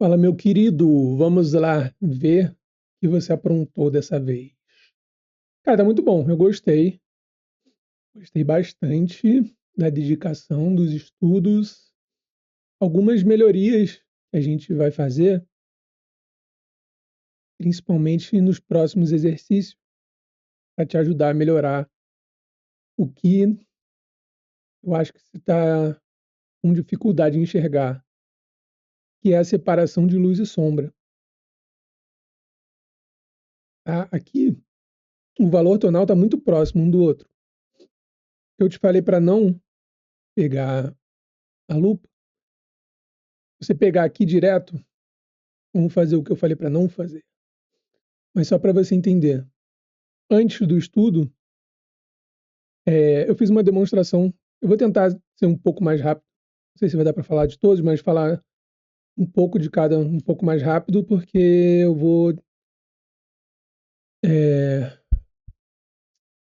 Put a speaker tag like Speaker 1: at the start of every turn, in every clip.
Speaker 1: Fala, meu querido, vamos lá ver o que você aprontou dessa vez. Cara, tá muito bom, eu gostei bastante da dedicação, dos estudos, algumas melhorias que a gente vai fazer, principalmente nos próximos exercícios, para te ajudar a melhorar o que eu acho que você está com dificuldade em enxergar, que é a separação de luz e sombra. Tá? Aqui, o valor tonal está muito próximo um do outro. Eu te falei para não pegar a lupa. Você pegar aqui direto, vamos fazer o que eu falei para não fazer. Mas só para você entender. Antes do estudo, eu fiz uma demonstração. Eu vou tentar ser um pouco mais rápido. Não sei se vai dar para falar de todos, mas falar um pouco de cada um pouco mais rápido, porque é,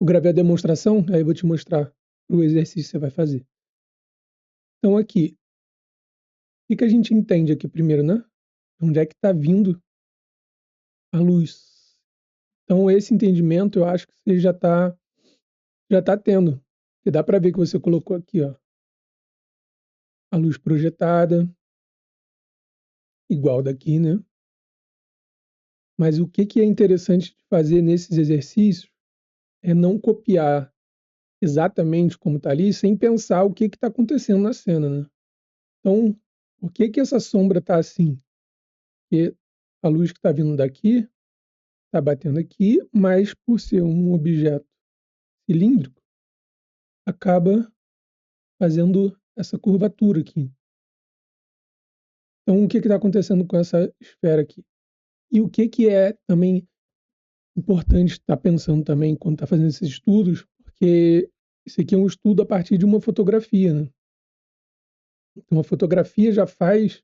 Speaker 1: eu gravei a demonstração, aí eu vou te mostrar o exercício que você vai fazer. Então aqui, o que a gente entende aqui primeiro, né? Onde é que está vindo a luz? Então esse entendimento eu acho que você já tá tendo. E dá para ver que você colocou aqui, ó, a luz projetada, igual daqui, né? Mas o que é interessante de fazer nesses exercícios é não copiar exatamente como está ali, sem pensar o que está acontecendo na cena, né? Então, por que essa sombra está assim? Porque a luz que está vindo daqui está batendo aqui, mas por ser um objeto cilíndrico, acaba fazendo essa curvatura aqui. Então, o que está acontecendo com essa esfera aqui? E o que é também importante estar pensando também quando está fazendo esses estudos, porque isso aqui é um estudo a partir de uma fotografia, né? Então, a fotografia já faz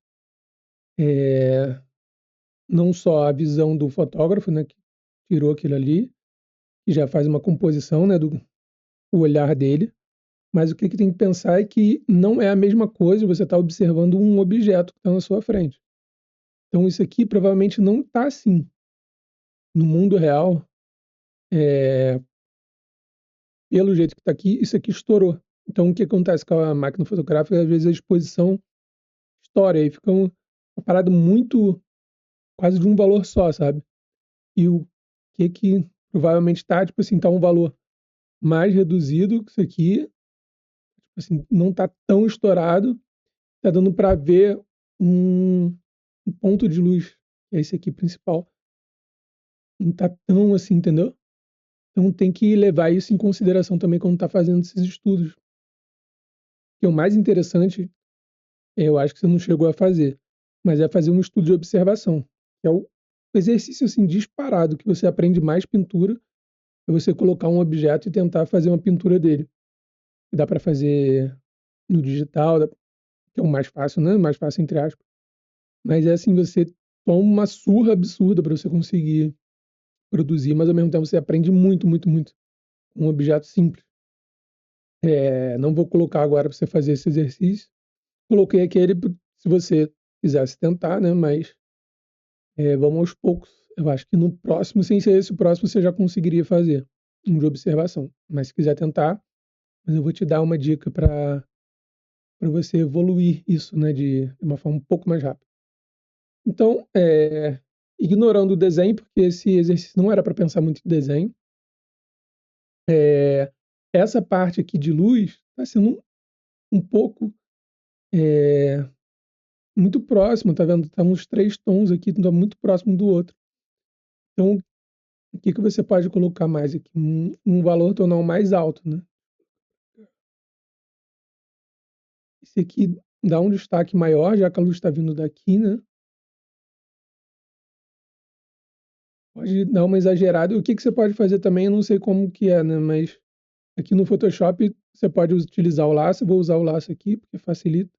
Speaker 1: não só a visão do fotógrafo, né, que tirou aquilo ali, que já faz uma composição, né, do o olhar dele, mas o que tem que pensar é que não é a mesma coisa você estar observando um objeto que está na sua frente. Então, isso aqui provavelmente não está assim. No mundo real, é, pelo jeito que está aqui, isso aqui estourou. Então, o que acontece com a máquina fotográfica? Às vezes a exposição estoura e fica uma parada muito, quase de um valor só, sabe? E o que provavelmente está, tipo assim, tá um valor mais reduzido que isso aqui, tipo assim, não está tão estourado, está dando para ver um, um ponto de luz, que é esse aqui principal. Não está tão assim, entendeu? Então tem que levar isso em consideração também quando está fazendo esses estudos. Que é o mais interessante, eu acho que você não chegou a fazer, mas é fazer um estudo de observação, que é o exercício assim disparado que você aprende mais pintura, é você colocar um objeto e tentar fazer uma pintura dele. Dá para fazer no digital, que é o mais fácil, né? Mais fácil entre aspas. Mas é assim, você toma uma surra absurda para você conseguir produzir, mas ao mesmo tempo você aprende muito, muito, muito com um objeto simples. Não vou colocar agora para você fazer esse exercício. Coloquei aquele se você quisesse tentar, né? Mas vamos aos poucos. Eu acho que no próximo, sem ser esse o próximo, você já conseguiria fazer um de observação. Mas se quiser tentar, mas eu vou te dar uma dica para você evoluir isso, né? De uma forma um pouco mais rápida. Então, ignorando o desenho, porque esse exercício não era para pensar muito em desenho, essa parte aqui de luz está sendo um pouco muito próximo, tá vendo? Tá uns 3 tons aqui, tá muito próximo do outro. Então, o que você pode colocar mais aqui? Um valor tonal mais alto, né? Esse aqui dá um destaque maior, já que a luz está vindo daqui, né? Pode dar uma exagerada. O que você pode fazer também, eu não sei como que é, né? Mas aqui no Photoshop você pode utilizar o laço, eu vou usar o laço aqui, porque facilita.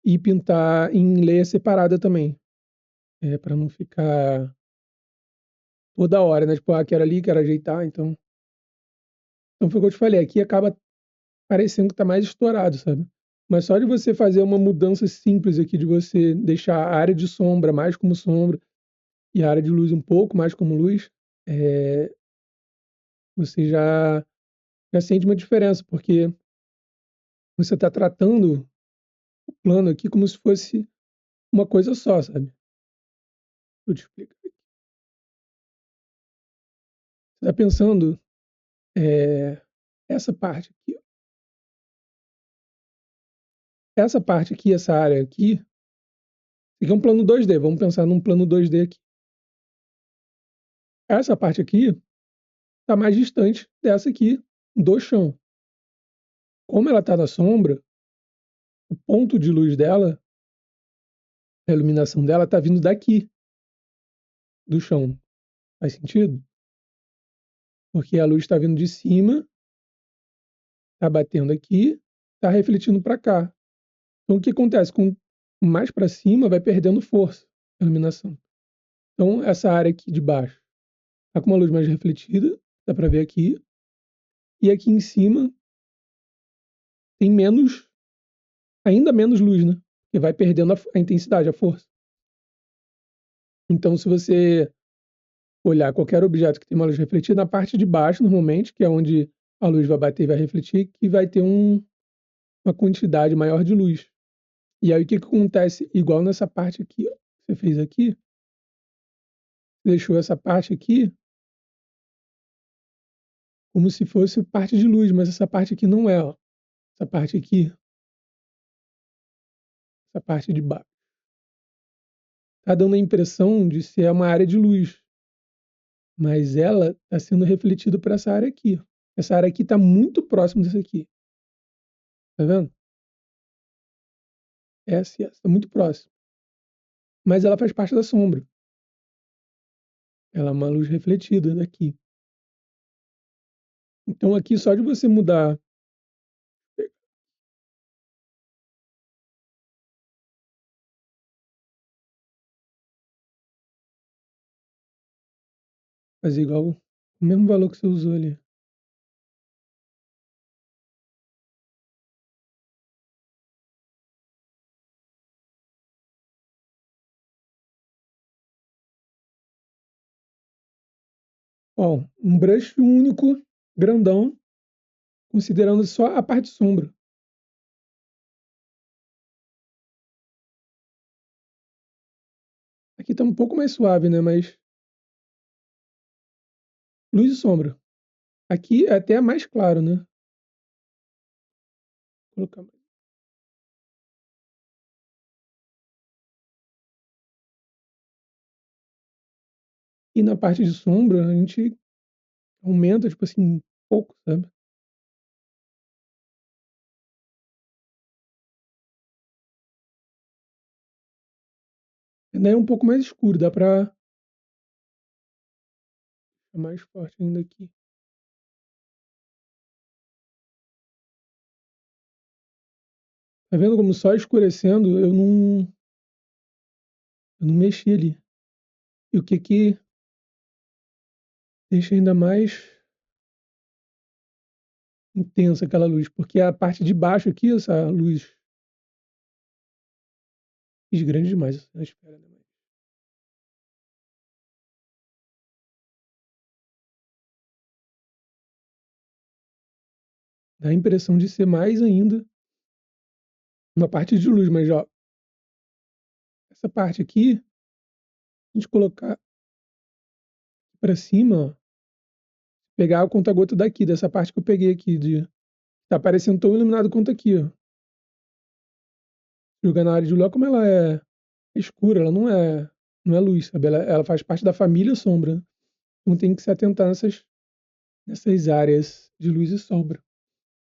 Speaker 1: E pintar em leia separada também, para não ficar toda hora, né? Tipo, quero ali, quero ajeitar, então foi o que eu te falei, aqui acaba parecendo que tá mais estourado, sabe? Mas só de você fazer uma mudança simples aqui, de você deixar a área de sombra mais como sombra e a área de luz um pouco mais como luz, você já sente uma diferença, porque você está tratando o plano aqui como se fosse uma coisa só, sabe? Eu te explico. Você está pensando, é, essa parte aqui, essa parte aqui, essa área aqui, isso aqui é um plano 2D, vamos pensar num plano 2D aqui. Essa parte aqui está mais distante dessa aqui do chão. Como ela está na sombra, o ponto de luz dela, a iluminação dela está vindo daqui, do chão. Faz sentido? Porque a luz está vindo de cima, está batendo aqui, está refletindo para cá. Então, o que acontece? Com mais para cima, vai perdendo força a iluminação. Então, essa área aqui de baixo está com uma luz mais refletida, dá para ver aqui. E aqui em cima tem menos, ainda menos luz, né? Que vai perdendo a intensidade, a força. Então, se você olhar qualquer objeto que tem uma luz refletida, na parte de baixo, normalmente, que é onde a luz vai bater e vai refletir, que vai ter uma quantidade maior de luz. E aí o que, que acontece? Igual nessa parte aqui, ó, que você fez aqui, deixou essa parte aqui como se fosse parte de luz, mas essa parte aqui não é, ó. Essa parte aqui, essa parte de baixo. Tá dando a impressão de ser uma área de luz, mas ela está sendo refletida para essa área aqui. Essa área aqui está muito próxima dessa aqui. Tá vendo? Essa e essa, está muito próxima. Mas ela faz parte da sombra. Ela é uma luz refletida daqui. Então aqui, só de você mudar, fazer igual o mesmo valor que você usou ali. Ó, um brush único, grandão, considerando só a parte sombra. Aqui está um pouco mais suave, né? Mas luz e sombra. Aqui é até mais claro, né? Vou colocar mais. E na parte de sombra, a gente aumenta, tipo assim, um pouco, sabe? Ainda é um pouco mais escuro, dá pra ficar mais forte ainda aqui. Tá vendo como só escurecendo eu não mexi ali. E o que que deixa ainda mais intensa aquela luz? Porque a parte de baixo aqui, essa luz, fiz grande demais na espera, né? Dá a impressão de ser mais ainda uma parte de luz, mas ó, essa parte aqui, se a gente colocar para cima, ó, pegar o conta-gota daqui, dessa parte que eu peguei aqui, tá parecendo tão iluminado quanto aqui, ó. Jogar na área de luz, olha como ela é escura, ela não é luz, sabe? Ela faz parte da família sombra, né? Então tem que se atentar nessas áreas de luz e sombra.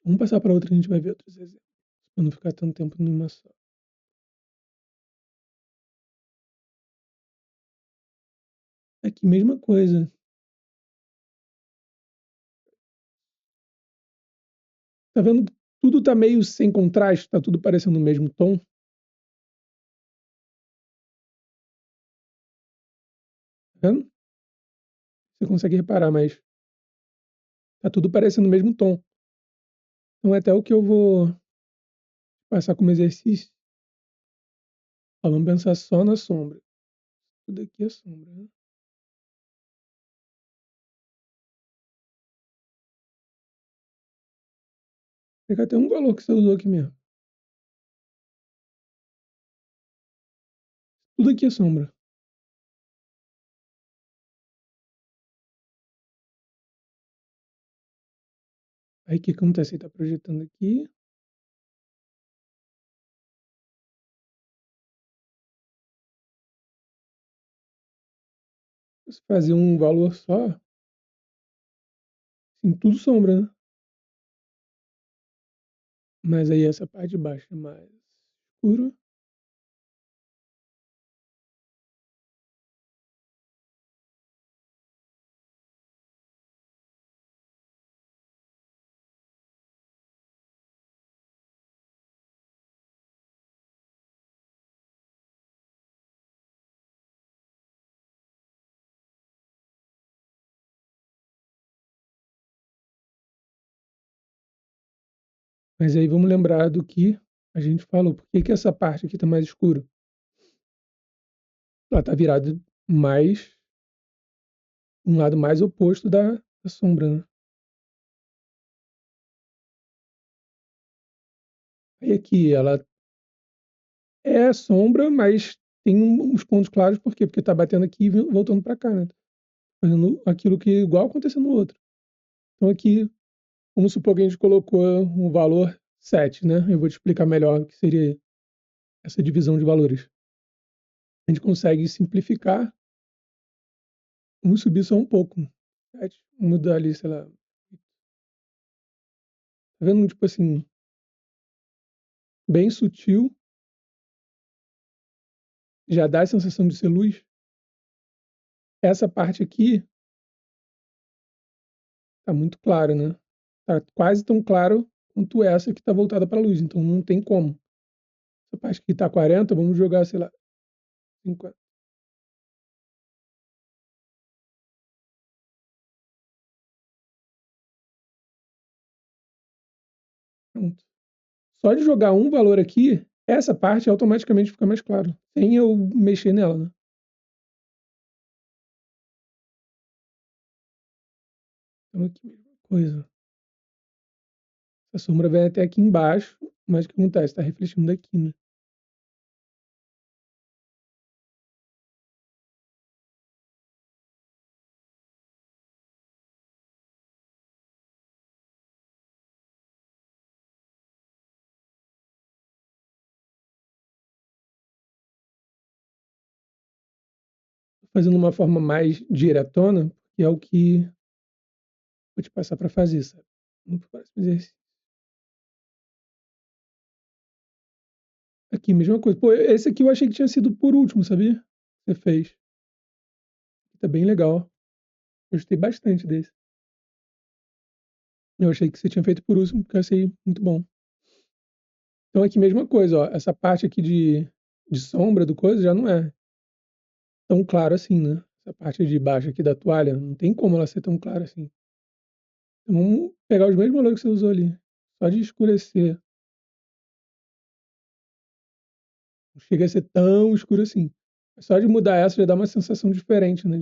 Speaker 1: Vamos passar para outra, a gente vai ver outros exemplos, para não ficar tanto tempo numa só. Aqui, mesma coisa. Tá vendo que tudo tá meio sem contraste, tá tudo parecendo o mesmo tom, tá vendo? Você consegue reparar, mas tá tudo parecendo o mesmo tom. Então é até o que eu vou passar como exercício. Ó, vamos pensar só na sombra. Tudo aqui é sombra, né? Pegar até um valor que você usou aqui mesmo. Tudo aqui é sombra. Aí o que acontece? Ele está projetando aqui. Se fazer um valor só, assim, tudo sombra, né? Mas aí essa parte de baixo é mais escuro. Mas aí vamos lembrar do que a gente falou. Por que, que essa parte aqui está mais escura? Ela está virada mais um lado mais oposto da sombra, né? Aí aqui ela é sombra, mas tem uns pontos claros, por quê? Porque está batendo aqui e voltando para cá, né? Fazendo aquilo que igual aconteceu no outro. Então aqui, vamos supor que a gente colocou um valor 7, né? Eu vou te explicar melhor o que seria essa divisão de valores. A gente consegue simplificar, vamos subir só um pouco. 7, mudar ali, sei lá. Tá vendo? Tipo assim, bem sutil, já dá a sensação de ser luz. Essa parte aqui tá muito claro, né? Tá quase tão claro quanto essa que está voltada para a luz. Então não tem como. Essa parte aqui está 40, vamos jogar, sei lá, 50. Pronto. Só de jogar um valor aqui, essa parte automaticamente fica mais claro, sem eu mexer nela, né? Então aqui, mesma coisa. A sombra vem até aqui embaixo, mas o que acontece? Está refletindo daqui, né? Fazendo uma forma mais diretona, que é o que vou te passar para fazer, sabe? No próximo exercício. Aqui, mesma coisa. Pô, esse aqui eu achei que tinha sido por último, sabia? Você fez. Tá bem legal. Gostei bastante desse. Eu achei que você tinha feito por último, porque eu achei muito bom. Então aqui, mesma coisa, ó. Essa parte aqui de sombra do coisa já não é tão claro assim, né? Essa parte de baixo aqui da toalha, não tem como ela ser tão clara assim. Então, vamos pegar os mesmos valores que você usou ali. Só de escurecer. Não chega a ser tão escuro assim. Só de mudar essa já dá uma sensação diferente, né?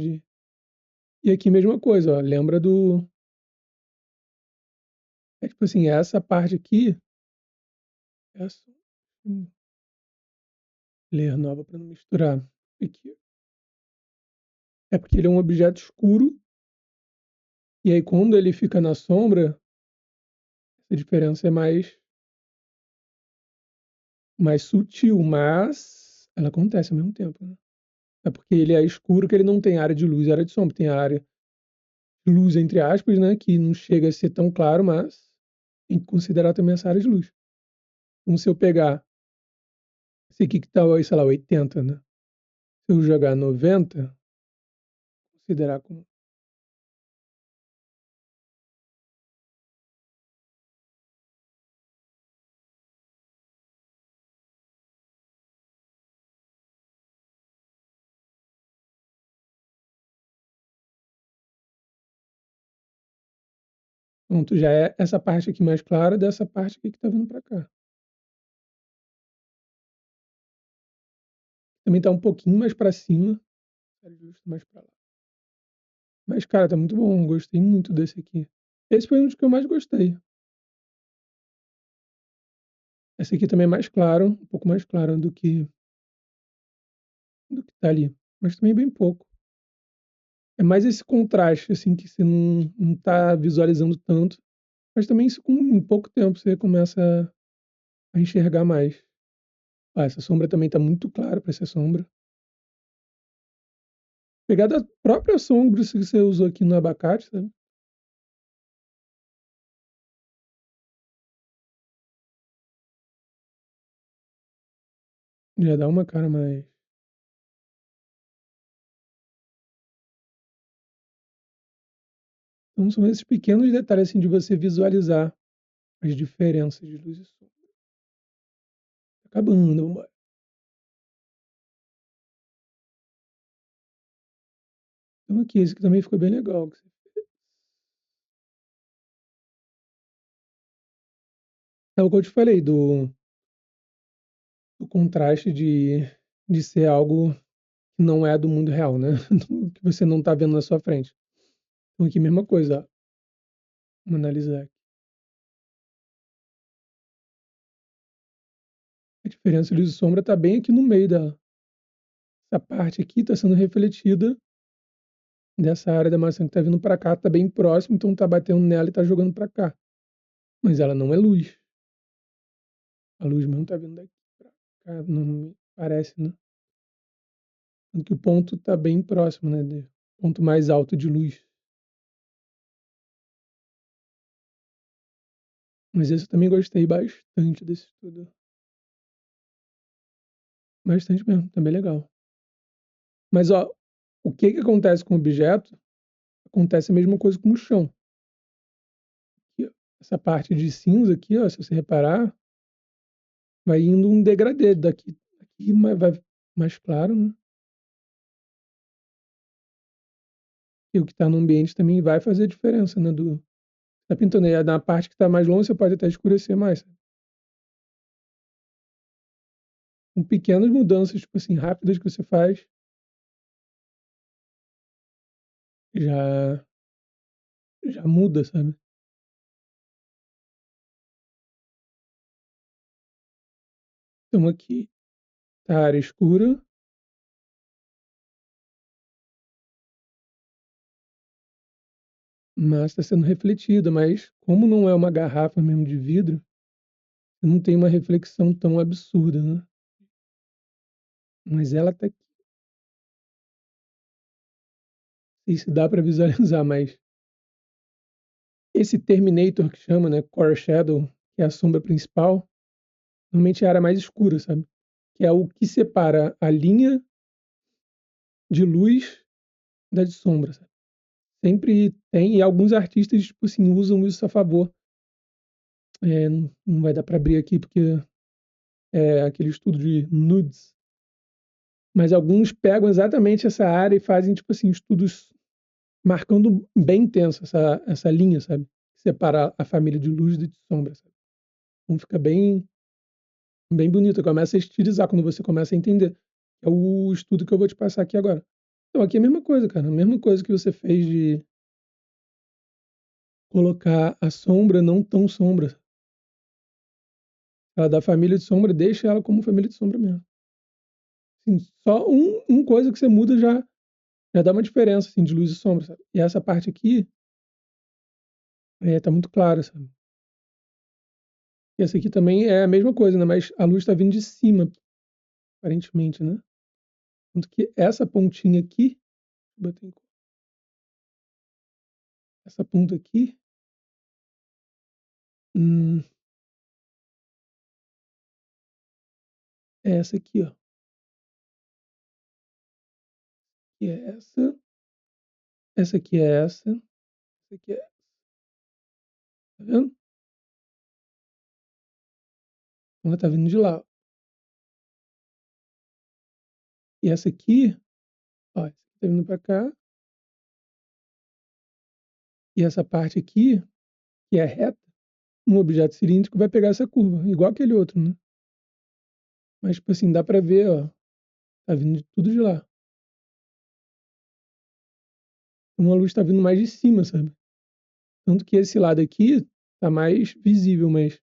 Speaker 1: E aqui mesma coisa, ó. Lembra do. É tipo assim, essa parte aqui. Essa. Ler nova para não misturar. Aqui. É porque ele é um objeto escuro. E aí, quando ele fica na sombra, essa diferença é mais sutil, mas ela acontece ao mesmo tempo, né? É porque ele é escuro que ele não tem área de luz e área de sombra. Tem a área de luz, entre aspas, né? Que não chega a ser tão claro, mas tem que considerar também essa área de luz. Como se eu pegar esse aqui que está, sei lá, 80, né? Se eu jogar 90, considerar como. Pronto, já é essa parte aqui mais clara dessa parte aqui que está vindo para cá. também tá um pouquinho mais pra cima, área de luz tá mais pra lá. Mas, cara, tá muito bom, gostei muito desse aqui. Esse foi um dos que eu mais gostei. Esse aqui também é mais claro, um pouco mais claro do que tá ali, mas também bem pouco. É mais esse contraste, assim, que você não tá visualizando tanto, mas também isso com em pouco tempo você começa a enxergar mais. Ah, essa sombra também tá muito clara pra ser sombra. Pegar da própria sombra que você usou aqui no abacate, sabe? Já dá uma cara mais. Então são esses pequenos detalhes, assim, de você visualizar as diferenças de luz e sombra. Tá acabando, vambora. Então aqui, esse aqui também ficou bem legal. É o que eu te falei, do contraste de ser algo que não é do mundo real, né? Que você não tá vendo na sua frente. Então aqui, mesma coisa, ó. Vamos analisar aqui. A diferença de luz e sombra tá bem aqui no meio da. Essa parte aqui tá sendo refletida dessa área da maçã que tá vindo para cá, tá bem próximo, então tá batendo nela e tá jogando para cá. Mas ela não é luz. A luz mesmo tá vindo daqui para cá, não me parece, né? Tanto que o ponto tá bem próximo, né? Ponto mais alto de luz. Mas esse eu também gostei bastante desse estudo. Bastante mesmo, tá bem legal. Mas, ó, o que que acontece com o objeto, acontece a mesma coisa com o chão. Aqui, ó, essa parte de cinza aqui, ó, se você reparar, vai indo um degradê daqui vai mais claro, né? E o que está no ambiente também vai fazer diferença, né? Tá pintando aí, na parte que está mais longe, você pode até escurecer mais. Com pequenas mudanças, tipo assim, rápidas que você faz, já, já muda, sabe? Então aqui tá a área escura, mas está sendo refletida, mas como não é uma garrafa mesmo de vidro, não tem uma reflexão tão absurda, né? Mas ela tá aqui. Não sei se dá para visualizar, mas esse Terminator que chama, né? Core Shadow, que é a sombra principal, normalmente é a área mais escura, sabe? Que é o que separa a linha de luz da de sombra, sabe? Sempre tem, e alguns artistas, tipo assim, usam isso a favor. Não vai dar para abrir aqui porque é aquele estudo de nudes, mas alguns pegam exatamente essa área e fazem, tipo assim, estudos marcando bem intenso essa linha, sabe? Separar a família de luz de sombra, sabe? Então fica bem bonito, começa a estilizar quando você começa a entender. É o estudo que eu vou te passar aqui agora. Então aqui é a mesma coisa, cara, a mesma coisa que você fez de colocar a sombra não tão sombra. Ela da família de sombra, deixa ela como família de sombra mesmo. Assim, só um coisa que você muda já dá uma diferença assim, de luz e sombra, sabe? E essa parte aqui tá muito clara, sabe? E essa aqui também é a mesma coisa, né? Mas a luz está vindo de cima, aparentemente, né? Tanto que essa pontinha aqui, essa ponta aqui, hum, é essa aqui, ó. E é essa aqui é essa aqui é, tá vendo? Ela tá vindo de lá. E essa aqui, ó, essa aqui tá vindo para cá. E essa parte aqui, que é reta, um objeto cilíndrico vai pegar essa curva, igual aquele outro, né? Mas, tipo assim, dá para ver, ó, Tá vindo de tudo de lá. Uma luz tá vindo mais de cima, sabe? Tanto que esse lado aqui tá mais visível, mas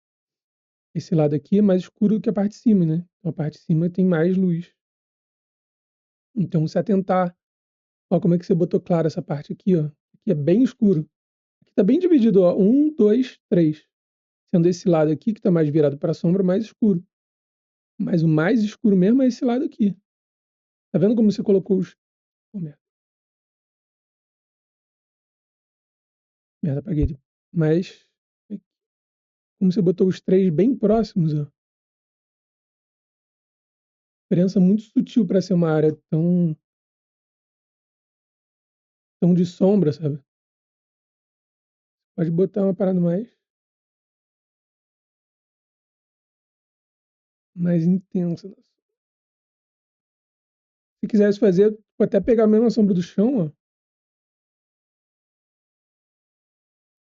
Speaker 1: esse lado aqui é mais escuro do que a parte de cima, né? Então, a parte de cima tem mais luz. Então, se atentar, ó, como é que você botou claro essa parte aqui, ó? Aqui é bem escuro. Aqui tá bem dividido, ó. 1, 2, 3. Sendo esse lado aqui, que tá mais virado para a sombra, mais escuro. Mas o mais escuro mesmo é esse lado aqui. Tá vendo como você colocou os. Oh, merda, merda, apaguei ele. Mas, como você botou os três bem próximos, ó. Diferença muito sutil para ser uma área tão de sombra, sabe? Pode botar uma parada mais intensa. Se quisesse fazer, pode até pegar a mesma sombra do chão, ó,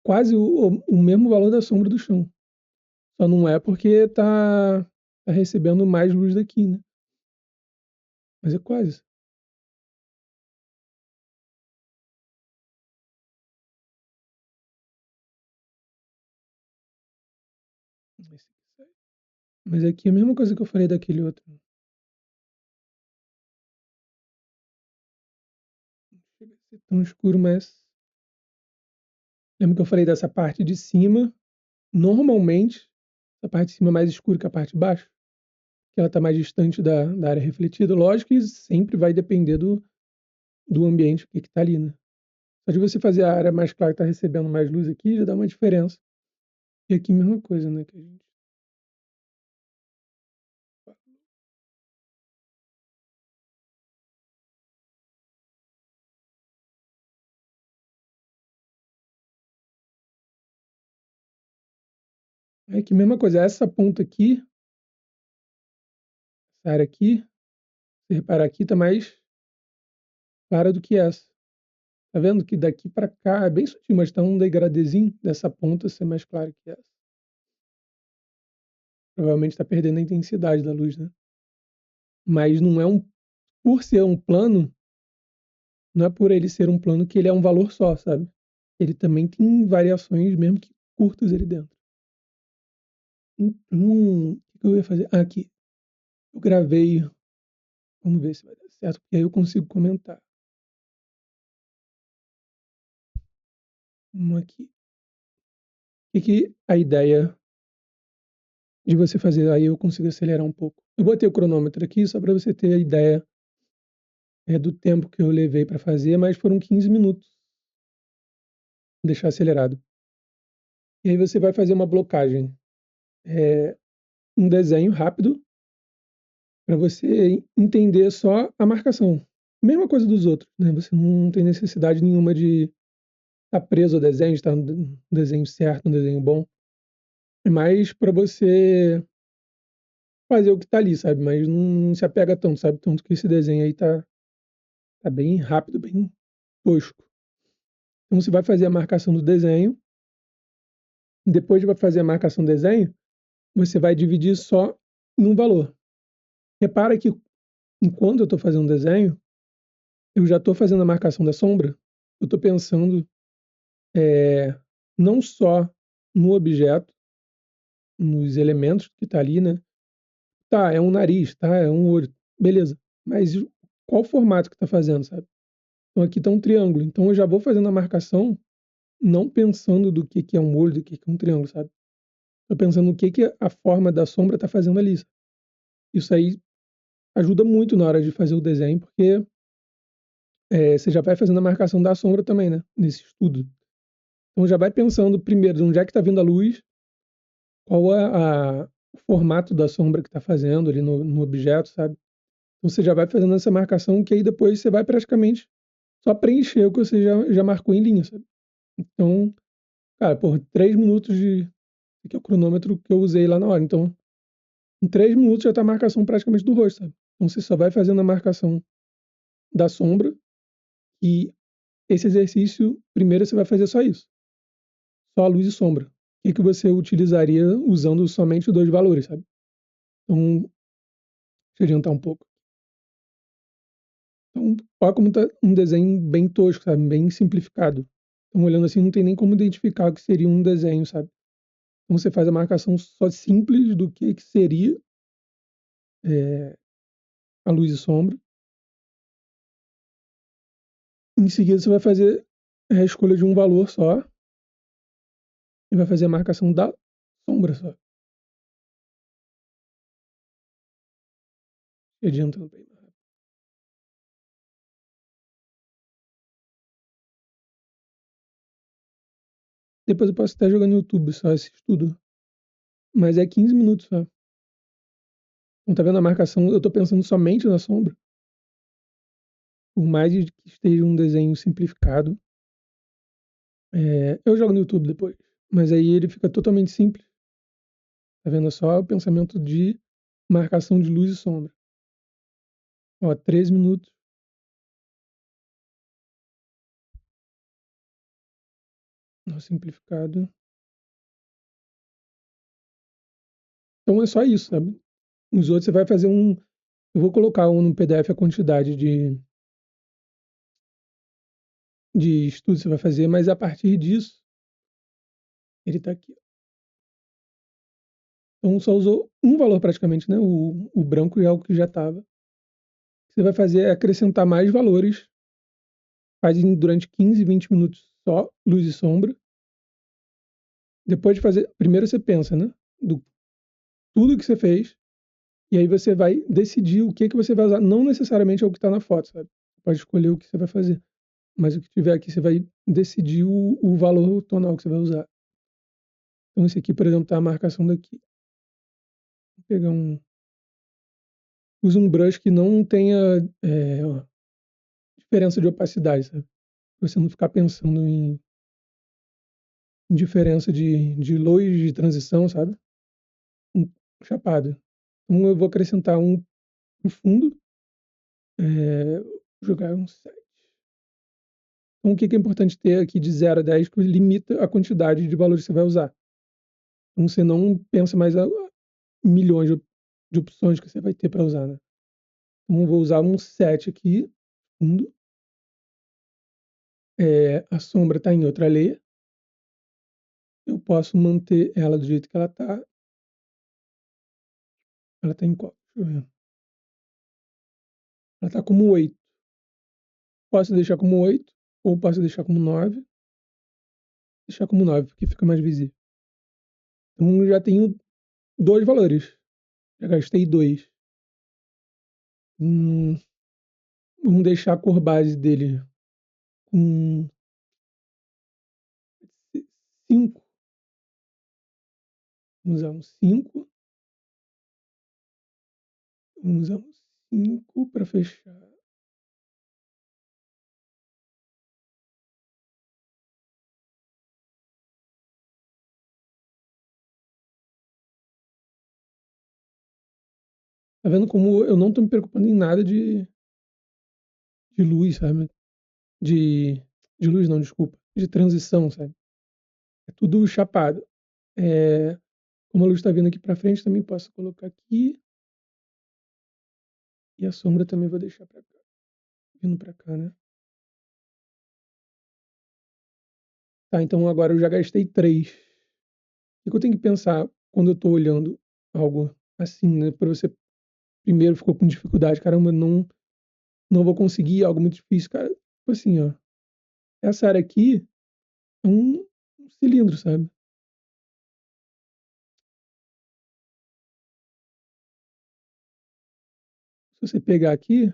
Speaker 1: quase o mesmo valor da sombra do chão. Só não é porque tá recebendo mais luz daqui, né? Mas é quase. Mas aqui é a mesma coisa que eu falei daquele outro. Não chega a ser tão escuro, mas. Lembra que eu falei dessa parte de cima? Normalmente, a parte de cima é mais escura que a parte de baixo, que ela está mais distante da área refletida. Lógico que sempre vai depender do ambiente que está ali, né? Só de você fazer a área mais clara que está recebendo mais luz aqui, já dá uma diferença. E aqui, mesma coisa, né? Que a gente... Aqui, mesma coisa. Essa ponta aqui, essa área aqui, se reparar aqui, está mais clara do que essa. Tá vendo que daqui para cá é bem sutil, mas tá um degradezinho dessa ponta ser mais claro que essa. Provavelmente está perdendo a intensidade da luz, né? Mas não é um. Por ser um plano, não é por ele ser um plano que ele é um valor só, sabe? Ele também tem variações, mesmo que curtas ali dentro. Então, o que eu ia fazer? Ah, aqui. Eu gravei. Vamos ver se vai dar certo, porque aí eu consigo comentar. Aqui. O que a ideia de você fazer? Aí eu consigo acelerar um pouco. Eu botei o cronômetro aqui só para você ter a ideia do tempo que eu levei para fazer, mas foram 15 minutos. Vou deixar acelerado. E aí você vai fazer uma blocagem, um desenho rápido para você entender só a marcação. Mesma coisa dos outros, né? Você não tem necessidade nenhuma de estar preso ao desenho, de estar no desenho certo, no desenho bom. É mais para você fazer o que está ali, sabe? Mas não se apega tanto, sabe? Tanto que esse desenho aí tá bem rápido, bem tosco. Então você vai fazer a marcação do desenho. Depois de fazer a marcação do desenho, você vai dividir só em um valor. Repara que enquanto eu estou fazendo o desenho, eu já estou fazendo a marcação da sombra, eu estou pensando não só no objeto, nos elementos que está ali, né? Tá, é um nariz, tá, é um olho, beleza. Mas qual o formato que está fazendo, sabe? Então aqui está um triângulo, então eu já vou fazendo a marcação não pensando do que é um olho, do que é um triângulo, sabe? Estou pensando no que a forma da sombra está fazendo ali. Isso aí ajuda muito na hora de fazer o desenho, porque você já vai fazendo a marcação da sombra também, né? Nesse estudo. Então já vai pensando primeiro de onde é que está vindo a luz, qual é o formato da sombra que está fazendo ali no objeto, sabe? Então você já vai fazendo essa marcação que aí depois você vai praticamente só preencher o que você já marcou em linha, sabe? Então, cara, por 3 minutos que é o cronômetro que eu usei lá na hora. Então, em 3 minutos já está a marcação praticamente do rosto, sabe? Então você só vai fazendo a marcação da sombra e esse exercício, primeiro você vai fazer só isso. Só a luz e sombra. O que você utilizaria usando somente os dois valores, sabe? Então, deixa eu adiantar um pouco. Então, olha como tá um desenho bem tosco, sabe, bem simplificado. Então, olhando assim, não tem nem como identificar o que seria um desenho, sabe. Então você faz a marcação só simples do que seria, eh, a luz e sombra. Em seguida você vai fazer a escolha de um valor só e vai fazer a marcação da sombra só. Adiantando bem mais rápido. Depois eu posso até jogar no YouTube só esse estudo, mas é 15 minutos só. Então tá vendo a marcação, eu tô pensando somente na sombra, por mais de que esteja um desenho simplificado, eu jogo no YouTube depois, mas aí ele fica totalmente simples, tá vendo? É só o pensamento de marcação de luz e sombra. Ó, 13 minutos, no simplificado. Então é só isso, sabe? Os outros você vai fazer um. Eu vou colocar no PDF a quantidade de estudos que você vai fazer, mas a partir disso, ele está aqui. Então só usou um valor praticamente, né? O branco é algo que já estava. O que você vai fazer é acrescentar mais valores, faz durante 15, 20 minutos só luz e sombra. Depois de fazer, primeiro você pensa, né? Do tudo que você fez, e aí você vai decidir o que você vai usar. Não necessariamente é o que está na foto, sabe? Você pode escolher o que você vai fazer. Mas o que tiver aqui, você vai decidir o valor tonal que você vai usar. Então, esse aqui, por exemplo, tá a marcação daqui. Vou pegar use um brush que não tenha diferença de opacidade, sabe? Pra você não ficar pensando em diferença de luz, de transição, sabe? Um chapado. Então, eu vou acrescentar um no fundo, vou jogar um 7. Então, o que é importante ter aqui de 0 a 10 que limita a quantidade de valores que você vai usar. Então, você não pensa mais a milhões de opções que você vai ter para usar, né? Então, eu vou usar um 7 aqui, fundo. A sombra está em outra layer. Eu posso manter ela do jeito que ela está. Ela está em qual? Deixa eu ver. Ela está como 8. Posso deixar como 8 ou posso deixar como 9. Deixar como 9 porque fica mais visível. Então, já tenho 2 valores. Já gastei 2. Vamos deixar a cor base dele com 5. Vamos usar um 5. Vamos usar um 5 para fechar. Tá vendo como eu não tô me preocupando em nada de luz, sabe? De, de luz não, desculpa. De transição, sabe? É tudo chapado. Como a luz está vindo aqui para frente, também posso colocar aqui. E a sombra também vou deixar para cá. Vindo para cá, né? Tá, então agora eu já gastei 3. O que eu tenho que pensar quando eu estou olhando algo assim, né? Para você primeiro ficou com dificuldade, caramba, não vou conseguir, algo muito difícil, cara. Tipo assim, ó. Essa área aqui é um cilindro, sabe? Se você pegar aqui,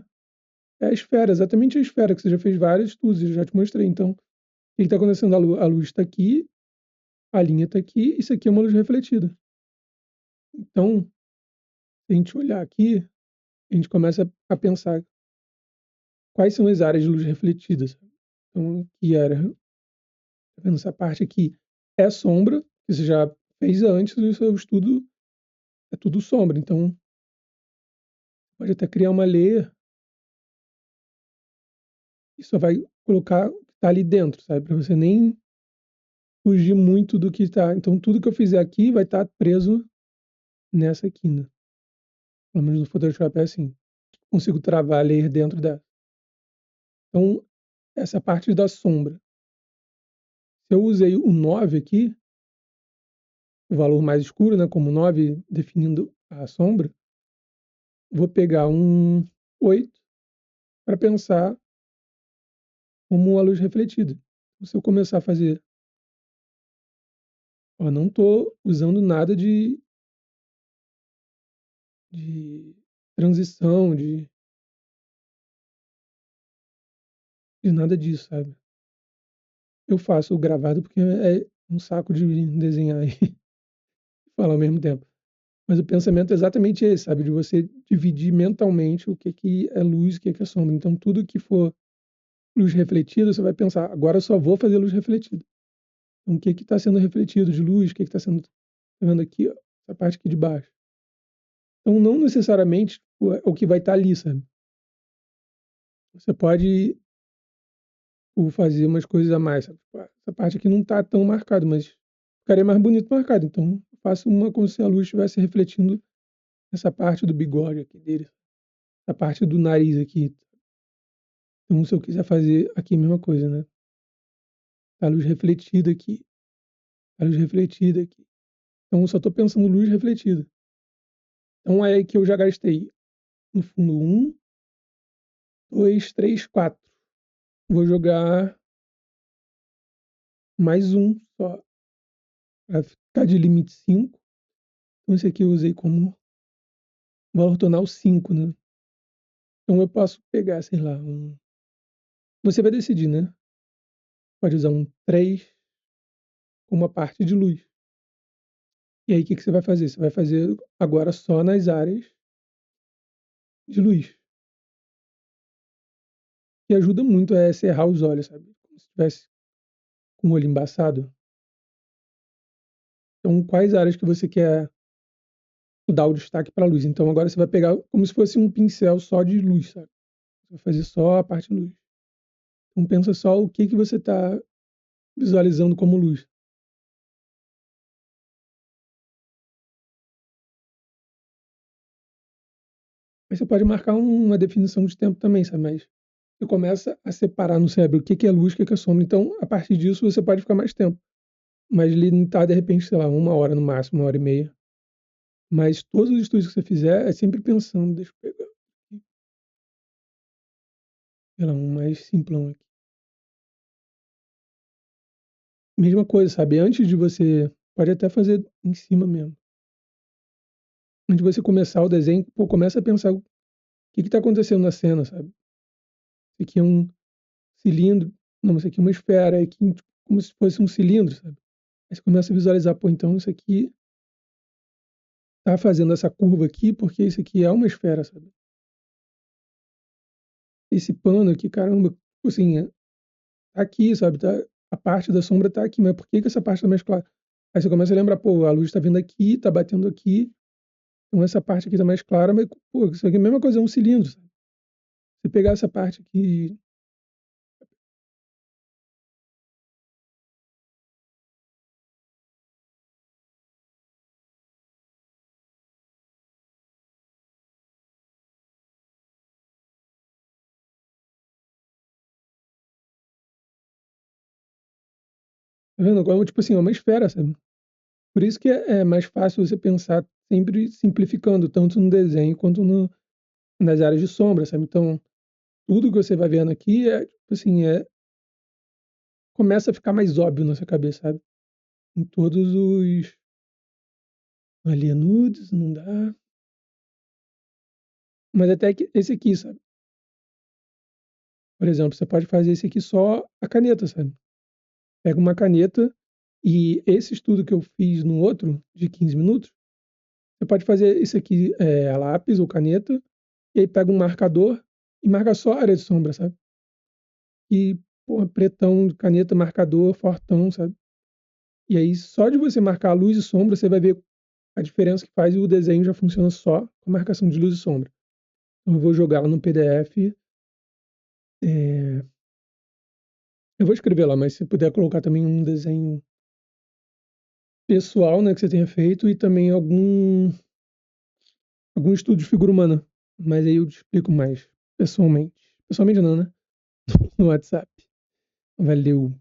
Speaker 1: é a esfera, exatamente a esfera, que você já fez vários estudos, eu já te mostrei. Então, o que está acontecendo? A luz está aqui, a linha está aqui, isso aqui é uma luz refletida. Então, se a gente olhar aqui, a gente começa a pensar quais são as áreas de luz refletidas. Então, que área? Tá vendo essa parte aqui? É sombra, que você já fez antes do seu estudo, é tudo sombra. Então, pode até criar uma layer e só vai colocar o que está ali dentro, sabe? Para você nem fugir muito do que está. Então, tudo que eu fizer aqui vai estar preso nessa quina. Pelo menos no Photoshop é assim. Consigo travar a layer dentro dela. Então, essa parte da sombra. Se eu usei o 9 aqui, o valor mais escuro, né, como 9 definindo a sombra, vou pegar um 8 para pensar como a luz refletida. Se eu começar a fazer, ó, não estou usando nada de transição, de nada disso, sabe? Eu faço o gravado porque é um saco de desenhar e falar ao mesmo tempo. Mas o pensamento é exatamente esse, sabe? De você dividir mentalmente o que é luz e o que é sombra. Então, tudo que for luz refletida, você vai pensar, agora eu só vou fazer luz refletida. Então, o que está sendo refletido de luz, o que está sendo. Tá vendo aqui, ó, essa parte aqui de baixo. Então, não necessariamente o que vai estar ali, sabe? Você pode fazer umas coisas a mais, sabe? Essa parte aqui não está tão marcada, mas ficaria mais bonito marcado. Então, eu faço uma como se a luz estivesse refletindo essa parte do bigode aqui dele, essa parte do nariz aqui. Então, se eu quiser fazer aqui a mesma coisa, né? A luz refletida aqui, a luz refletida aqui. Então, eu só estou pensando luz refletida. Então, é aí que eu já gastei, no fundo, 1, 2, 3, 4. Vou jogar mais um só, para ficar de limite 5. Então, esse aqui eu usei como valor tonal 5, né? Então, eu posso pegar, sei lá, Você vai decidir, né? Pode usar um 3 como uma parte de luz. E aí, o que você vai fazer? Você vai fazer agora só nas áreas de luz. E ajuda muito a cerrar os olhos, sabe? Como se tivesse com o olho embaçado. Então, quais áreas que você quer dar o destaque para a luz? Então, agora você vai pegar como se fosse um pincel só de luz, sabe? Você vai fazer só a parte de luz. Então, pensa só o que você está visualizando como luz. Aí você pode marcar uma definição de tempo também, sabe? Mas você começa a separar no cérebro o que é luz, o que é sombra. Então, a partir disso, você pode ficar mais tempo. Mas limitar, de repente, sei lá, 1 hora no máximo, 1 hora e meia. Mas todos os estudos que você fizer é sempre pensando, deixa eu pegar, sei lá, um mais simplão aqui. Mesma coisa, sabe? Antes de você, pode até fazer em cima mesmo. Antes de você começar o desenho, pô, começa a pensar o que está acontecendo na cena, sabe? Isso aqui é um cilindro, não, isso aqui é uma esfera, aqui, tipo, como se fosse um cilindro, sabe? Aí você começa a visualizar, pô, então isso aqui tá fazendo essa curva aqui porque isso aqui é uma esfera, sabe? Esse pano aqui, caramba, tipo assim, tá aqui, sabe? Tá, a parte da sombra tá aqui, mas por que essa parte tá mais clara? Aí você começa a lembrar, pô, a luz tá vindo aqui, tá batendo aqui, então essa parte aqui tá mais clara, mas, pô, isso aqui é a mesma coisa, é um cilindro, sabe? Se pegar essa parte aqui, tá vendo? Agora, tipo assim, é uma esfera, sabe? Por isso que é mais fácil você pensar sempre simplificando, tanto no desenho quanto nas áreas de sombra, sabe? Então, tudo que você vai vendo aqui é, tipo assim, começa a ficar mais óbvio na sua cabeça, sabe? Em todos os. Ali é nudes, não dá. Mas até que esse aqui, sabe? Por exemplo, você pode fazer esse aqui só a caneta, sabe? Pega uma caneta e esse estudo que eu fiz no outro, de 15 minutos, você pode fazer isso aqui a lápis ou caneta, e aí pega um marcador e marca só a área de sombra, sabe? E, porra, pretão, caneta, marcador, fortão, sabe? E aí, só de você marcar luz e sombra, você vai ver a diferença que faz e o desenho já funciona só com a marcação de luz e sombra. Então, eu vou jogar lá no PDF. Eu vou escrever lá, mas se puder colocar também um desenho pessoal, né, que você tenha feito e também algum estudo de figura humana. Mas aí eu te explico mais pessoalmente. Pessoalmente não, né? no WhatsApp. Valeu.